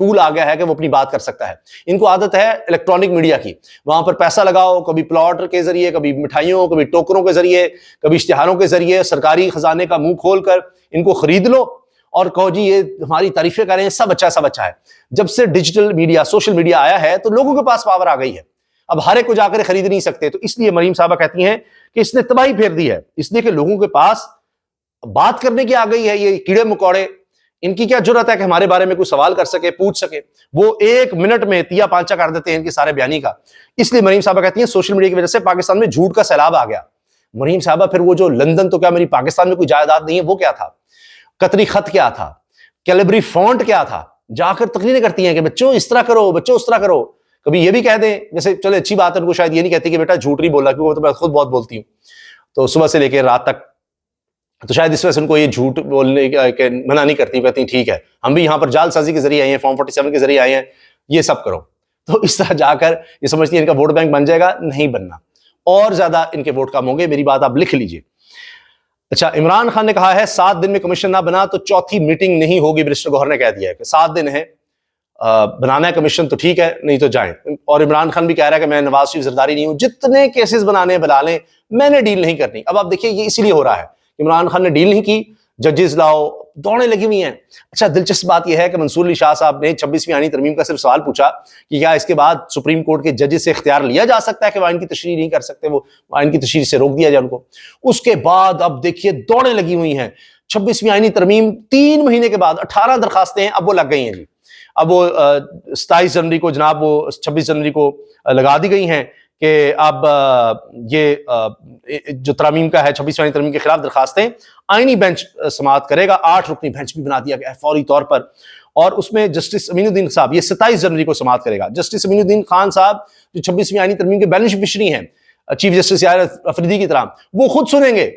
Tool آ گیا ہے کہ وہ اپنی بات کر سکتا ہے. ان کو عادت ہے الیکٹرانک میڈیا کی, وہاں پر پیسہ لگاؤ, کبھی پلاٹ کے ذریعے, کبھی مٹھائیوں, کبھی ٹوکروں کے ذریعے, کبھی اشتہاروں کے ذریعے, سرکاری خزانے کا منہ کھول کر ان کو خرید لو اور کہو جی یہ ہماری تعریفیں کریں, سب اچھا سب اچھا ہے. جب سے ڈیجیٹل میڈیا, سوشل میڈیا آیا ہے تو لوگوں کے پاس پاور آ گئی ہے, اب ہر ایک کو جا کر خرید نہیں سکتے. تو اس لیے مریم صاحبہ کہتی ہیں کہ اس نے تباہی پھیر دی ہے, اس لیے کہ لوگوں کے پاس بات کرنے کی آ گئی ہے. یہ کیڑے مکوڑے, ان کی کیا جرات ہے کہ ہمارے بارے میں کوئی سوال کر سکے, پوچھ سکے. وہ 1 منٹ میں تیا پانچا کر دیتے ہیں ان کے سارے بیانی کا. اس لیے مریم صاحبہ کہتی ہیں سوشل میڈیا کی وجہ سے پاکستان میں جھوٹ کا سیلاب آ گیا. مریم صاحبہ پھر وہ جو لندن, تو کیا میری پاکستان میں کوئی جائیداد نہیں ہے, وہ کیا تھا, قطری خط کیا تھا, کیلیبری فونٹ کیا تھا, جا کر تقریریں کرتی ہیں کہ بچوں اس طرح کرو, بچوں اس طرح کرو. کبھی یہ بھی کہہ دیں, جیسے چلے اچھی بات ہے, ان کو شاید یہ نہیں کہتی کہ بیٹا جھوٹ نہیں بولا, کیونکہ وہ تو میں خود بہت بولتی ہوں تو صبح سے لے کے رات تک, تو شاید اس وجہ سے ان کو یہ جھوٹ بولنے کے منع نہیں کرتی, کہتی ہیں ٹھیک ہے ہم بھی یہاں پر جال سازی کے ذریعے آئے ہیں, فارم 47 کے ذریعے آئے ہیں, یہ سب کرو. تو اس طرح جا کر یہ سمجھتی ہیں ان کا ووٹ بینک بن جائے گا, نہیں بننا, اور زیادہ ان کے ووٹ کم ہوں گے. میری بات آپ لکھ لیجئے. اچھا, عمران خان نے کہا ہے 7 دن میں کمیشن نہ بنا تو چوتھی میٹنگ نہیں ہوگی. منسٹر گوہر نے کہہ دیا ہے کہ 7 دن ہے, بنانا ہے کمیشن تو ٹھیک ہے, نہیں تو جائیں. اور عمران خان بھی کہہ رہا ہے کہ میں نواز شریف زرداری نہیں ہوں, جتنے کیسز بنانے بنا لیں, میں نے ڈیل نہیں کرنی. اب آپ دیکھیے یہ اسی لیے ہو رہا ہے, عمران خان نے ڈیل نہیں کی, ججز لاؤ, دوڑیں لگی ہوئی ہیں. اچھا, دلچسپ بات یہ ہے کہ منصور علی شاہ صاحب نے 26ویں آئینی ترمیم کا صرف سوال پوچھا کہ کیا اس کے بعد سپریم کورٹ کے ججز سے اختیار لیا جا سکتا ہے کہ وہ آئین کی تشریح نہیں کر سکتے, وہ آئین کی تشریح سے روک دیا جائے ان کو. اس کے بعد اب دیکھیے دوڑیں لگی ہوئی ہیں. 26ویں آئینی ترمیم 3 مہینے کے بعد 18 درخواستیں ہیں, اب وہ لگ گئی ہیں جی. اب وہ 27 جنوری کو جناب وہ 26 جنوری کو لگا دی گئی ہیں کہ اب یہ جو ترامیم کا ہے 26ویں آئینی ترمیم کے خلاف درخواستیں آئینی بینچ سماعت کرے گا. 8 رکنی بینچ بھی بنا دیا گیا ہے فوری طور پر, اور اس میں جسٹس امین الدین صاحب یہ 27 جنوری کو سماعت کرے گا. جسٹس امین الدین خان صاحب جو 26ویں آئینی ترمیم کے بینیفیشری ہیں, چیف جسٹس یار افریدی کی طرح, وہ خود سنیں گے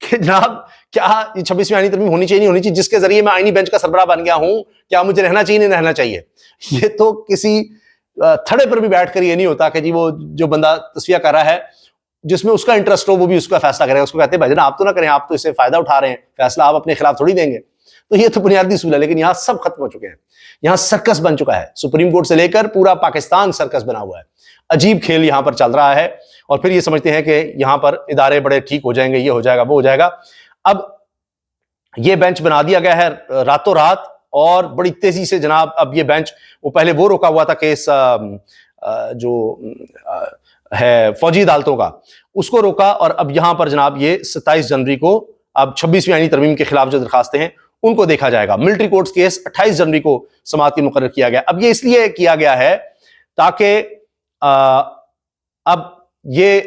کہ جناب کیا یہ 26ویں آئینی ترمیم ہونی چاہیے نہیں ہونی چاہیے, جس کے ذریعے میں آئینی بینچ کا سربراہ بن گیا ہوں, کیا مجھے رہنا چاہیے نہیں رہنا چاہیے. یہ تو کسی تھڑے پر بھی بیٹھ کر یہ نہیں ہوتا کہ جی وہ جو بندہ تصفیہ کر رہا ہے جس میں اس کا انٹرسٹ ہو وہ بھی اس کا فیصلہ کرے گا. اس کو کہتے ہیں بھائی جان آپ تو نہ کریں, آپ تو اس سے فائدہ اٹھا رہے ہیں, فیصلہ آپ اپنے خلاف تھوڑی دیں گے. تو یہ تو بنیادی اصول ہے, لیکن یہاں سب ختم ہو چکے ہیں. یہاں سرکس بن چکا ہے, سپریم کورٹ سے لے کر پورا پاکستان سرکس بنا ہوا ہے. عجیب کھیل یہاں پر چل رہا ہے, اور پھر یہ سمجھتے ہیں کہ یہاں پر ادارے بڑے ٹھیک ہو جائیں گے, یہ ہو جائے گا وہ ہو جائے گا. اب یہ بینچ بنا دیا گیا ہے راتوں رات, اور بڑی تیزی سے جناب اب یہ بینچ, وہ پہلے وہ روکا ہوا تھا کیس جو ہے فوجی عدالتوں کا, اس کو روکا, اور اب یہاں پر جناب یہ 27 جنوری کو اب 26ویں آئینی ترمیم کے خلاف جو درخواستیں ہیں ان کو دیکھا جائے گا. ملٹری کورٹس کیس 28 جنوری کو سماعت کی مقرر کیا گیا. اب یہ اس لیے کیا گیا ہے تاکہ اب یہ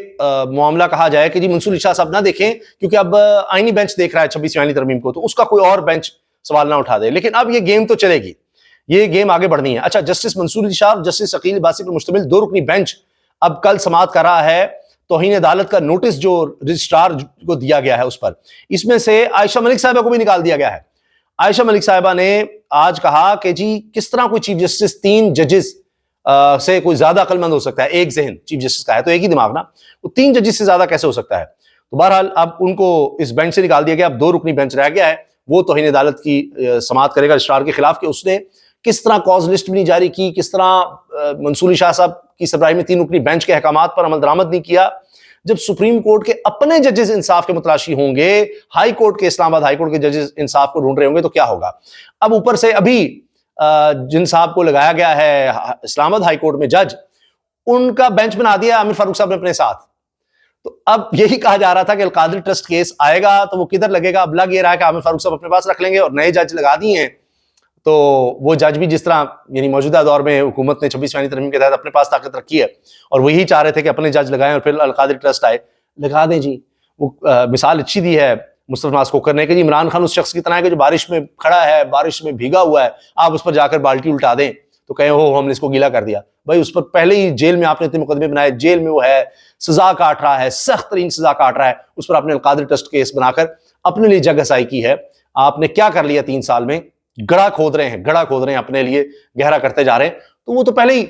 معاملہ کہا جائے کہ جی منصور علی شاہ صاحب نہ دیکھیں, کیونکہ اب آئینی بینچ دیکھ رہا ہے 26ویں آئینی ترمیم کو, تو اس کا کوئی اور بینچ سوال نہ اٹھا دے. لیکن اب یہ گیم تو چلے گی, یہ گیم آگے بڑھنی ہے. اچھا, جسٹس منصور علی شاہ اور جسٹس عقیل عباسی پر مشتمل 2 رکنی بینچ اب کل سماعت کر رہا ہے توہین عدالت کا نوٹس جو رجسٹرار کو دیا گیا ہے اس پر. اس میں سے عائشہ ملک صاحبہ کو بھی نکال دیا گیا ہے. عائشہ ملک صاحبہ نے آج کہا کہ جی کس طرح کوئی چیف جسٹس 3 ججز سے کوئی زیادہ عقل مند ہو سکتا ہے, ایک ذہن چیف جسٹس کا ہے تو ایک ہی دماغ نا, وہ 3 ججز سے زیادہ کیسے ہو سکتا ہے. تو بہرحال اب ان کو اس بینچ سے نکال دیا گیا, اب 2 رکنی بینچ رہ گیا ہے, وہ توہین عدالت کی سماعت کرے گا رجسٹرار کے خلاف کہ اس نے کس طرح کاز لسٹ بھی نہیں جاری کی, کس طرح منصور علی شاہ صاحب کی سربراہی میں 3 رکنی بینچ کے احکامات پر عمل درآمد نہیں کیا. جب سپریم کورٹ کے اپنے ججز انصاف کے متلاشی ہوں گے, ہائی کورٹ کے اسلام آباد ہائی کورٹ کے ججز انصاف کو ڈھونڈ رہے ہوں گے, تو کیا ہوگا. اب اوپر سے ابھی جن صاحب کو لگایا گیا ہے اسلام آباد ہائی کورٹ میں جج, ان کا بینچ بنا دیا عامر فاروق صاحب نے اپنے ساتھ. تو اب یہی کہا جا رہا تھا کہ القادری ٹرسٹ کیس آئے گا تو وہ کدھر لگے گا. اب لگ یہ رہا ہے کہ عامر فاروق صاحب اپنے پاس رکھ لیں گے, اور نئے جج لگا دیے ہیں تو وہ جج بھی جس طرح یعنی موجودہ دور میں حکومت نے 26ویں آئینی ترمیم کے تحت اپنے پاس طاقت رکھی ہے, اور وہی چاہ رہے تھے کہ اپنے جج لگائیں اور پھر القادری ٹرسٹ آئے, لگا دیں جی. وہ مثال اچھی دی ہے مصطفیٰ ناز کوکر نے کہ جی عمران خان اس شخص کی طرح ہے کہ جو بارش میں کھڑا ہے, بارش میں بھیگا ہوا ہے, آپ اس پر جا کر بالٹی الٹا دیں تو کہیں ہو ہم نے اس کو گیلا کر دیا. بھائی اس پر پہلے ہی جیل میں آپ نے اتنے مقدمے بنائے, جیل میں وہ ہے سزا کاٹ رہا ہے, سخت ترین سزا کاٹ رہا ہے, اس پر آپ نے القادری ٹرسٹ کیس بنا کر اپنے لیے جگ ہسائی کی ہے. آپ نے کیا کر لیا 3 سال میں, گڑھا کھود رہے ہیں اپنے لیے, گہرا کرتے جا رہے ہیں. تو وہ تو پہلے ہی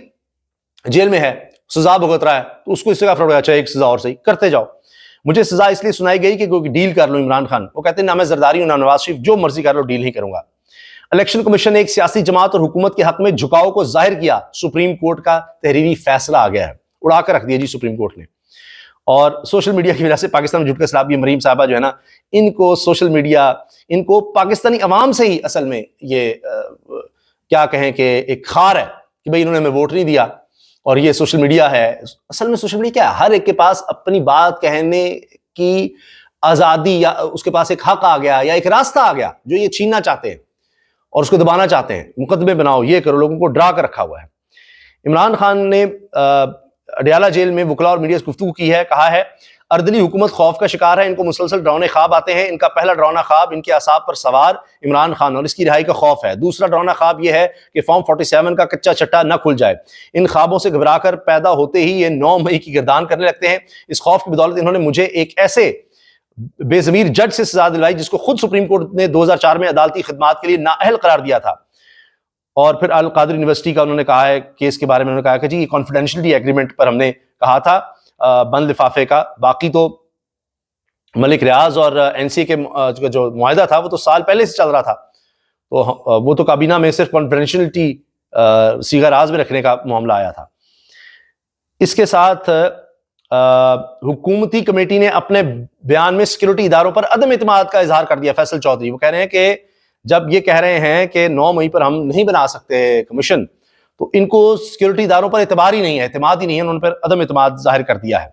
جیل میں ہے, سزا بھگت رہا ہے, تو اس کو اس سے کا فرق اچھا ایک سزا اور صحیح کرتے جاؤ. مجھے سزا اس لیے سنائی گئی کہ کوئی ڈیل کر لو عمران خان. وہ کہتے ہیں نہ میں زرداری ہوں نہ نواز شریف, جو مرضی کر لو ڈیل نہیں کروں گا. الیکشن کمیشن نے ایک سیاسی جماعت اور حکومت کے حق میں جھکاؤ کو ظاہر کیا، سپریم کورٹ کا تحریری فیصلہ آ گیا ہے، اڑا کر رکھ دیا جی سپریم کورٹ نے۔ اور سوشل میڈیا کی وجہ سے پاکستان میں جھوٹ کے خلاف بھی مریم صاحبہ جو ہے نا، ان کو سوشل میڈیا، ان کو پاکستانی عوام سے ہی اصل میں یہ کیا کہیں کہ ایک خار ہے کہ بھئی انہوں نے ہمیں ووٹ نہیں دیا، اور یہ سوشل میڈیا ہے۔ اصل میں سوشل میڈیا کیا ہے؟ ہر ایک کے پاس اپنی بات کہنے کی آزادی، یا اس کے پاس ایک حق آ گیا یا ایک راستہ آ گیا جو یہ چھیننا چاہتے ہیں اور اس کو دبانا چاہتے ہیں، مقدمے بناؤ، یہ کرو، لوگوں کو ڈرا کر رکھا ہوا ہے۔ عمران خان نے اڈیالہ جیل میں وکلاء اور میڈیا سے گفتگو کی ہے، کہا ہے اردلی حکومت خوف کا شکار ہے، ان کو مسلسل ڈراؤنے خواب آتے ہیں، ان کا پہلا ڈراؤنا خواب ان کے اعصاب پر سوار عمران خان اور اس کی رہائی کا خوف ہے، دوسرا ڈراؤنا خواب یہ ہے کہ فارم 47 کا کچا چٹا نہ کھل جائے، ان خوابوں سے گھبرا کر پیدا ہوتے ہی یہ 9 مئی کی گردان کرنے لگتے ہیں، اس خوف کی بدولت انہوں نے مجھے ایک ایسے بے ضمیر جج سے سزا دلوائی جس کو خود سپریم کورٹ نے 2004 میں عدالتی خدمات کے لیے نااہل قرار دیا تھا۔ اور پھر القادری یونیورسٹی کا انہوں نے کہا ہے کیس کے بارے میں، انہوں نے کہا کہ جی یہ کانفیڈینشلٹی ایگریمنٹ پر ہم نے کہا تھا بند لفافے کا، باقی تو ملک ریاض اور این سی کے جو معاہدہ تھا وہ تو سال پہلے سے چل رہا تھا، تو وہ تو کابینہ میں صرف کانفیڈینشلٹی صیغہ راز میں رکھنے کا معاملہ آیا تھا۔ اس کے ساتھ حکومتی کمیٹی نے اپنے بیان میں سیکورٹی اداروں پر عدم اعتماد کا اظہار کر دیا۔ فیصل چودھری وہ کہہ رہے ہیں کہ جب یہ کہہ رہے ہیں کہ 9 مئی پر ہم نہیں بنا سکتے کمیشن، تو ان کو سیکورٹی اداروں پر اعتبار ہی نہیں ہے، اعتماد ہی نہیں ہے، انہوں نے پر عدم اعتماد ظاہر کر دیا ہے۔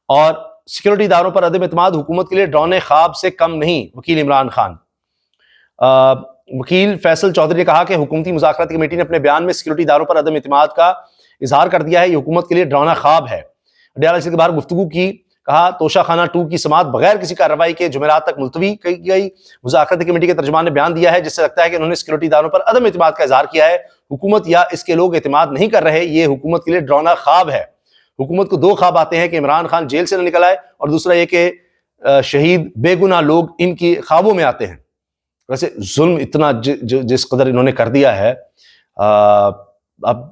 اور سیکورٹی اداروں پر عدم اعتماد حکومت کے لیے ڈراؤنے خواب سے کم نہیں، وکیل عمران خان۔ وکیل فیصل چودھری نے کہا کہ حکومتی مذاکراتی کمیٹی نے اپنے بیان میں سیکورٹی اداروں پر عدم اعتماد کا اظہار کر دیا ہے، یہ حکومت کے لیے ڈراؤنا خواب ہے۔ اڈیالہ جیل کے باہر گفتگو کی، کہا توشہ خانہ 2 کی سماعت بغیر کسی کارروائی کے جمعرات تک ملتوی کی گئی، مذاکراتی کمیٹی کے ترجمان نے بیان دیا ہے جس سے لگتا ہے کہ انہوں نے سیکورٹی اداروں پر عدم اعتماد کا اظہار کیا ہے، حکومت یا اس کے لوگ اعتماد نہیں کر رہے، یہ حکومت کے لیے ڈراؤنا خواب ہے۔ حکومت کو 2 خواب آتے ہیں کہ عمران خان جیل سے نہ نکل آئے، اور دوسرا یہ کہ شہید بے گناہ لوگ ان کی خوابوں میں آتے ہیں۔ ویسے ظلم اتنا جس قدر انہوں نے کر دیا ہے، اب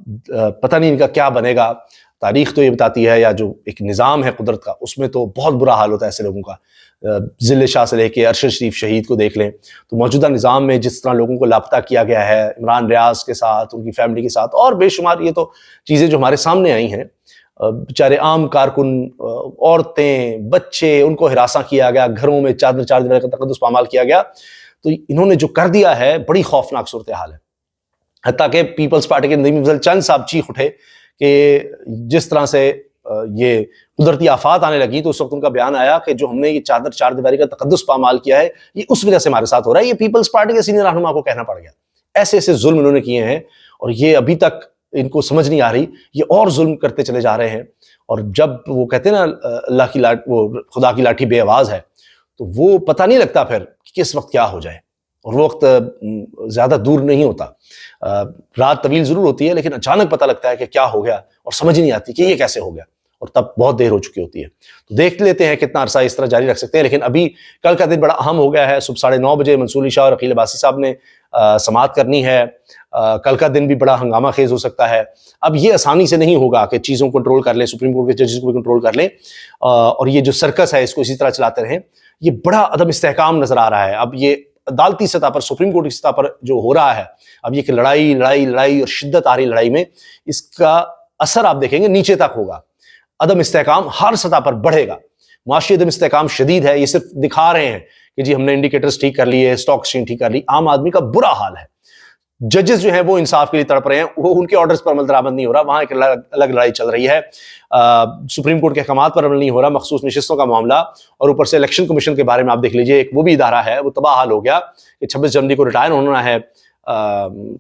پتہ نہیں ان کا کیا بنے گا۔ تاریخ تو یہ بتاتی ہے، یا جو ایک نظام ہے قدرت کا، اس میں تو بہت برا حال ہوتا ہے ایسے لوگوں کا۔ ذل شاہ سے لے کے ارشد شریف شہید کو دیکھ لیں، تو موجودہ نظام میں جس طرح لوگوں کو لاپتہ کیا گیا ہے، عمران ریاض کے ساتھ، ان کی فیملی کے ساتھ، اور بے شمار یہ تو چیزیں جو ہمارے سامنے آئی ہیں، بیچارے عام کارکن، عورتیں، بچے، ان کو ہراساں کیا گیا، گھروں میں چادر دیوار کا تقدس پامال کیا گیا، تو انہوں نے جو کر دیا ہے بڑی خوفناک صورتحال ہے۔ حتیٰ کہ پیپلز پارٹی کے ندیم افضل چند صاحب چیخ اٹھے کہ جس طرح سے یہ قدرتی آفات آنے لگی، تو اس وقت ان کا بیان آیا کہ جو ہم نے یہ چار دیواری کا تقدس پامال کیا ہے، یہ اس وجہ سے ہمارے ساتھ ہو رہا ہے، یہ پیپلز پارٹی کے سینئر رہنما کو کہنا پڑ گیا۔ ایسے ایسے ظلم انہوں نے کیے ہیں، اور یہ ابھی تک ان کو سمجھ نہیں آ رہی، یہ اور ظلم کرتے چلے جا رہے ہیں۔ اور جب وہ کہتے ہیں نا اللہ کی وہ خدا کی لاٹھی بے آواز ہے، تو وہ پتہ نہیں لگتا پھر کہ کس وقت کیا ہو جائے، اور وہ وقت زیادہ دور نہیں ہوتا۔ رات طویل ضرور ہوتی ہے، لیکن اچانک پتہ لگتا ہے کہ کیا ہو گیا، اور سمجھ نہیں آتی کہ یہ کیسے ہو گیا، اور تب بہت دیر ہو چکی ہوتی ہے۔ تو دیکھ لیتے ہیں کتنا عرصہ اس طرح جاری رکھ سکتے ہیں، لیکن ابھی کل کا دن بڑا اہم ہو گیا ہے۔ صبح 9:30 بجے منصور علی شاہ اور عقیل عباسی صاحب نے سماعت کرنی ہے۔ کل کا دن بھی بڑا ہنگامہ خیز ہو سکتا ہے۔ اب یہ آسانی سے نہیں ہوگا کہ چیزوں کو کنٹرول کر لیں، سپریم کورٹ کے ججز کو بھی کنٹرول کر لیں، اور یہ جو سرکس ہے اس کو اسی طرح چلاتے رہیں۔ یہ بڑا عدم استحکام نظر آ رہا ہے۔ اب یہ عدالتی سطح پر، سپریم کورٹ کی سطح پر جو ہو رہا ہے، اب یہ کہ لڑائی اور شدت آ رہی لڑائی میں، اس کا اثر آپ دیکھیں گے نیچے تک ہوگا۔ عدم استحکام ہر سطح پر بڑھے گا۔ معاشی عدم استحکام شدید ہے۔ یہ صرف دکھا رہے ہیں کہ جی ہم نے انڈیکیٹرز ٹھیک کر لیے، اسٹاک ایکسچینج ٹھیک کر لی، عام آدمی کا برا حال ہے۔ ججز جو ہیں وہ انصاف کے لیے تڑپ رہے ہیں، وہ ان کے آرڈرز پر عمل درآمد نہیں ہو رہا، وہاں ایک الگ لڑائی چل رہی ہے۔ سپریم کورٹ کے احکامات پر عمل نہیں ہو رہا، مخصوص نشستوں کا معاملہ، اور اوپر سے الیکشن کمیشن کے بارے میں آپ دیکھ لیجئے، ایک وہ بھی ادارہ ہے، وہ تباہ حال ہو گیا کہ 26 جنوری کو ریٹائر ہونا ہے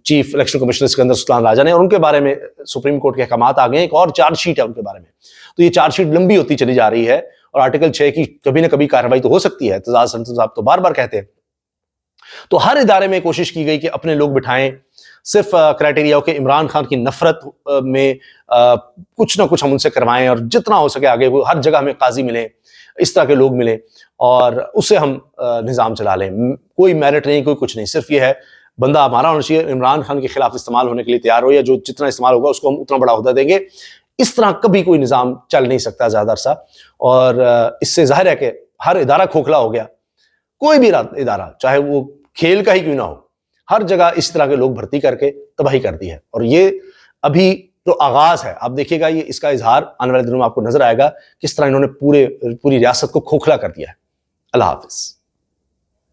چیف الیکشن کمشنر سکندر سلطان راجہ نے، اور ان کے بارے میں سپریم کورٹ کے احکامات آ گئے، ایک اور چارج شیٹ ہے ان کے بارے میں۔ تو یہ چارج شیٹ لمبی ہوتی چلی جا رہی ہے، اور آرٹیکل 6 کی کبھی نہ کبھی کارروائی تو ہو سکتی ہے، اعتزاز سنٹر صاحب تو بار بار کہتے ہیں۔ تو ہر ادارے میں کوشش کی گئی کہ اپنے لوگ بٹھائیں، صرف کرائٹیریا ہو کہ عمران خان کی نفرت میں کچھ نہ کچھ ہم ان سے کروائیں، اور جتنا ہو سکے آگے وہ ہر جگہ ہمیں قاضی ملیں، اس طرح کے لوگ ملیں، اور اس سے ہم نظام چلا لیں۔ کوئی میرٹ نہیں، کوئی کچھ نہیں، صرف یہ ہے بندہ ہمارا ہونا چاہیے، عمران خان کے خلاف استعمال ہونے کے لیے تیار ہو، یا جو جتنا استعمال ہوگا اس کو ہم اتنا بڑا عہدہ دیں گے۔ اس طرح کبھی کوئی نظام چل نہیں سکتا زیادہ عرصہ، اور اس سے ظاہر ہے کہ ہر ادارہ کھوکھلا ہو گیا۔ کوئی بھی ادارہ، چاہے وہ کھیل کا ہی کیوں نہ ہو، ہر جگہ اس طرح کے لوگ بھرتی کر کے تباہی کر دی ہے، اور یہ ابھی تو آغاز ہے. آپ دیکھیے گا یہ اس کا اظہار آنے والے دنوں میں آپ کو نظر آئے گا کس طرح انہوں نے پوری ریاست کو کھوکھلا کر دیا ہے. اللہ حافظ.